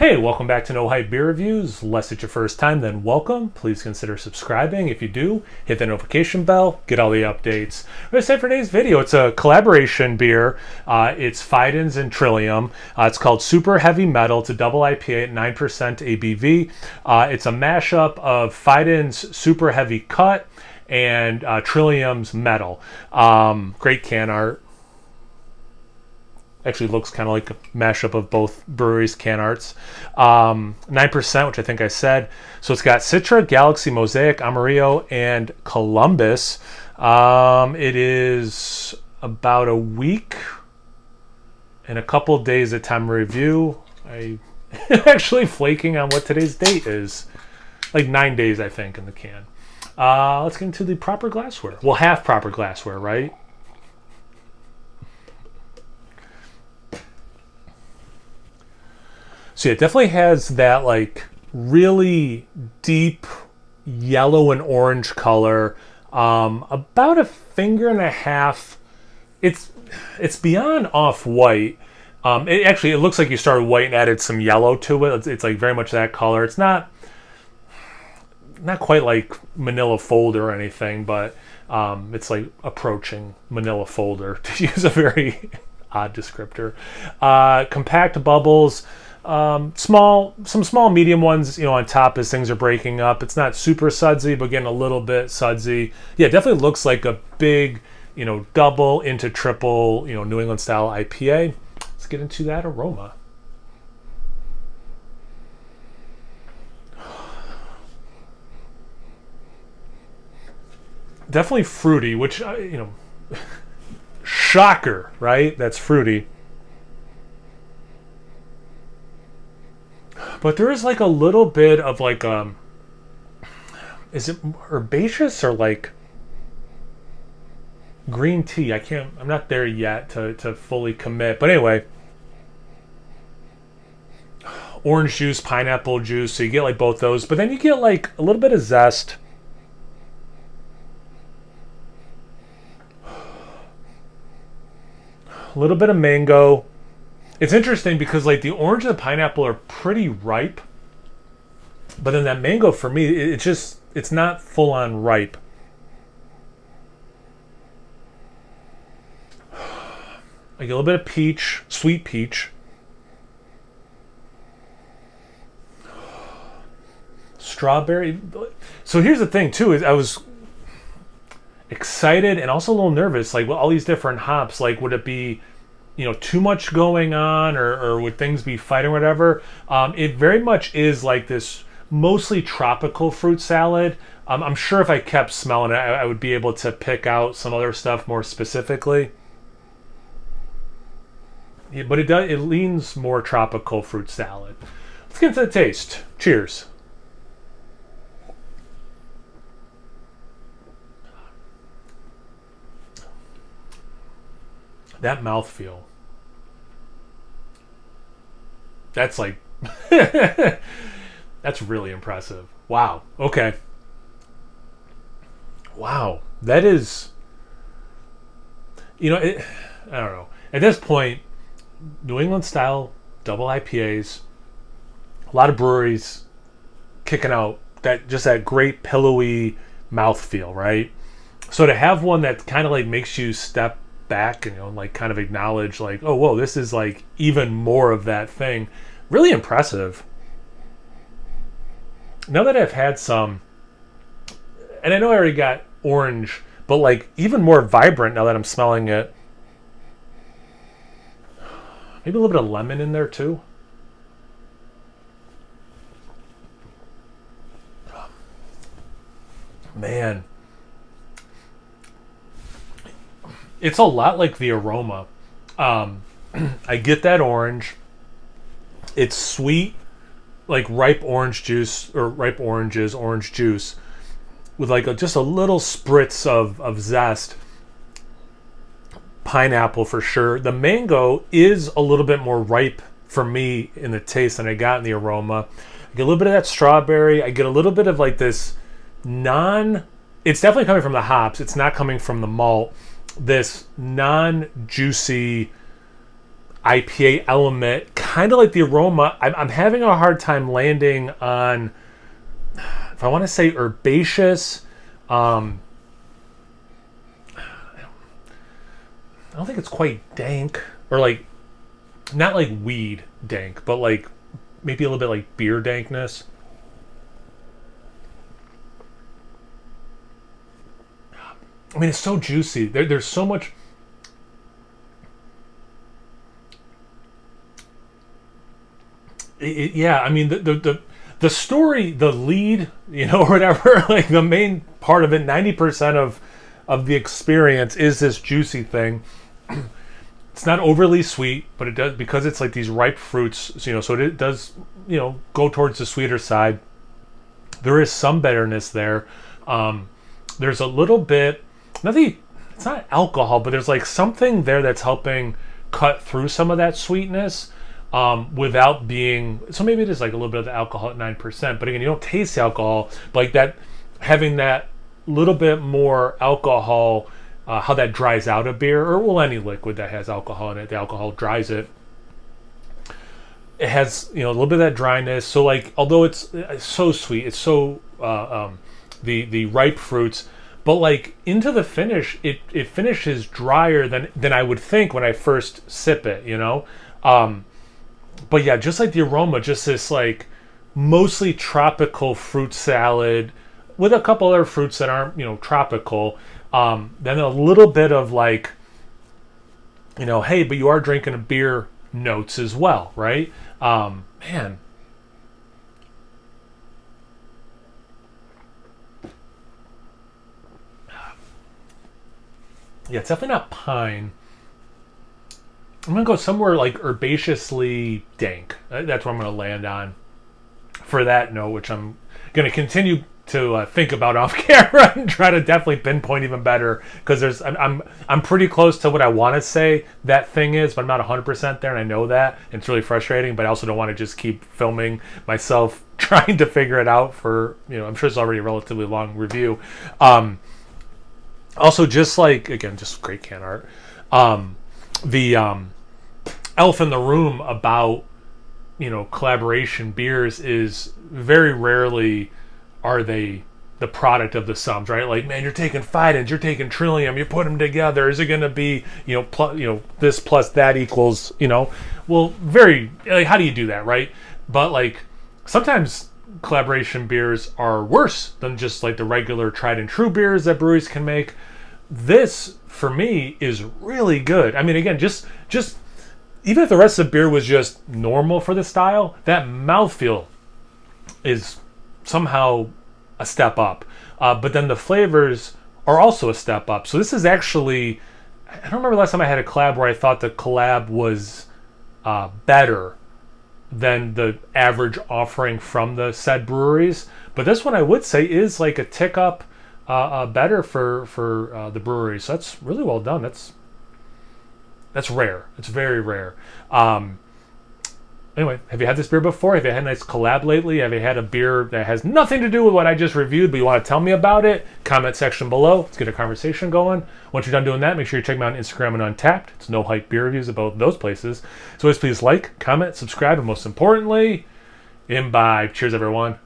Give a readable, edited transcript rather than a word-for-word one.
Hey, welcome back to No Hype Beer Reviews. Unless it's your first time, then welcome. Please consider subscribing. If you do, hit the notification bell, get all the updates. I'm going to say for today's video, it's a collaboration beer. It's Fidens and Trillium. It's called Super Heavy Metal. It's a double IPA at 9% ABV. It's a mashup of Fidens Super Heavy Cut and Trillium's Mettle. Great can art. Actually looks kind of like a mashup of both breweries' can arts. 9%, which I think I said. So it's got Citra, Galaxy, Mosaic, Amarillo, and Columbus. It is about a week and a couple days at time of review. I'm actually flaking on what today's date is. Like 9 days, I think, in the can. Let's get into the proper glassware. Well, half proper glassware, right? So yeah, it definitely has that like really deep yellow and orange color. About a finger and a half. It's beyond off-white. It looks like you started white and added some yellow to it. It's like very much that color. It's not quite like Manila Folder or anything, but it's like approaching Manila Folder, to use a very odd descriptor. Compact bubbles. Some small medium ones, on top as things are breaking up. It's not super sudsy, but getting a little bit sudsy. Yeah, it definitely looks like a big, double into triple, New England style IPA. Let's get into that aroma. Definitely fruity, which, shocker, right? That's fruity. But there is like a little bit of like is it herbaceous or like green tea? I'm not there yet to fully commit. But anyway, orange juice, pineapple juice, so you get like both those. But then you get like a little bit of zest. A little bit of mango. It's interesting because like the orange and the pineapple are pretty ripe, but then that mango for me, it's not full on ripe. I get a little bit of peach, sweet peach. Strawberry. So here's the thing too, is I was excited and also a little nervous, like with all these different hops, like would it be too much going on, or would things be fighting or whatever? It very much is like this mostly tropical fruit salad. I'm sure if I kept smelling it, I would be able to pick out some other stuff more specifically. Yeah, but it leans more tropical fruit salad. Let's get into the taste. Cheers. That mouthfeel. That's like, that's really impressive. Wow. Okay. Wow. That is, I don't know. At this point, New England style double IPAs, a lot of breweries kicking out that great pillowy mouthfeel, right? So to have one that kind of like makes you step back and like kind of acknowledge like, oh whoa, this is like even more of that thing. Really impressive. Now that I've had some, and I know I already got orange, but like even more vibrant now that I'm smelling it. Maybe a little bit of lemon in there too. Man, it's a lot like the aroma. I get that orange. It's sweet, like ripe orange juice, or ripe oranges, orange juice, with like just a little spritz of zest. Pineapple for sure. The mango is a little bit more ripe for me in the taste than I got in the aroma. I get a little bit of that strawberry. I get a little bit of like this it's definitely coming from the hops. It's not coming from the malt. This non-juicy IPA element, kind of like the aroma. I'm having a hard time landing on, if I want to say herbaceous. I don't think it's quite dank, or like, not like weed dank, but like maybe a little bit like beer dankness. I mean, it's so juicy. There's so much. Yeah, I mean, the story, the lead, or whatever, like the main part of it, 90% of the experience is this juicy thing. It's not overly sweet, but it does, because it's like these ripe fruits, so it does, go towards the sweeter side. There is some bitterness there. There's a little bit, it's not alcohol, but there's like something there that's helping cut through some of that sweetness, without being, so maybe it is like a little bit of the alcohol at 9%, but again, you don't taste the alcohol, but like that, having that little bit more alcohol, how that dries out a beer, or well, any liquid that has alcohol in it, the alcohol dries it. It has, a little bit of that dryness. So like, although it's so sweet, it's so, the ripe fruits, but like into the finish, it finishes drier than I would think when I first sip it, but yeah, just like the aroma, just this like mostly tropical fruit salad with a couple other fruits that aren't, tropical. Then a little bit of like, hey, but you are drinking a beer notes as well, right? Man. Yeah, it's definitely not pine. I'm going to go somewhere like herbaceously dank. That's what I'm going to land on for that note, which I'm going to continue to think about off camera and try to definitely pinpoint even better, because I'm pretty close to what I want to say that thing is, but I'm not 100% there, and I know that, and it's really frustrating, but I also don't want to just keep filming myself trying to figure it out for, I'm sure it's already a relatively long review. Also, just like, again, just great can art. The elephant in the room about, collaboration beers is very rarely are they the product of the sums, right? Like, man, you're taking Fidens, you're taking Trillium, you put them together. Is it going to be, this plus that equals, well, very, like, how do you do that, right? But like, sometimes collaboration beers are worse than just like the regular tried and true beers that breweries can make. This, for me, is really good. I mean, again, just even if the rest of the beer was just normal for the style, that mouthfeel is somehow a step up. But then the flavors are also a step up. So this is actually, I don't remember last time I had a collab where I thought the collab was better than the average offering from the said breweries. But this one I would say is like a tick up better for the brewery. So that's really well done. That's rare. It's very rare. Anyway, have you had this beer before? Have you had a nice collab lately? Have you had a beer that has nothing to do with what I just reviewed, but you want to tell me about it? Comment section below. Let's get a conversation going. Once you're done doing that, make sure you check me out on Instagram and Untapped. It's no hype beer reviews at both those places. So always please like, comment, subscribe, and most importantly, imbibe. Cheers, everyone.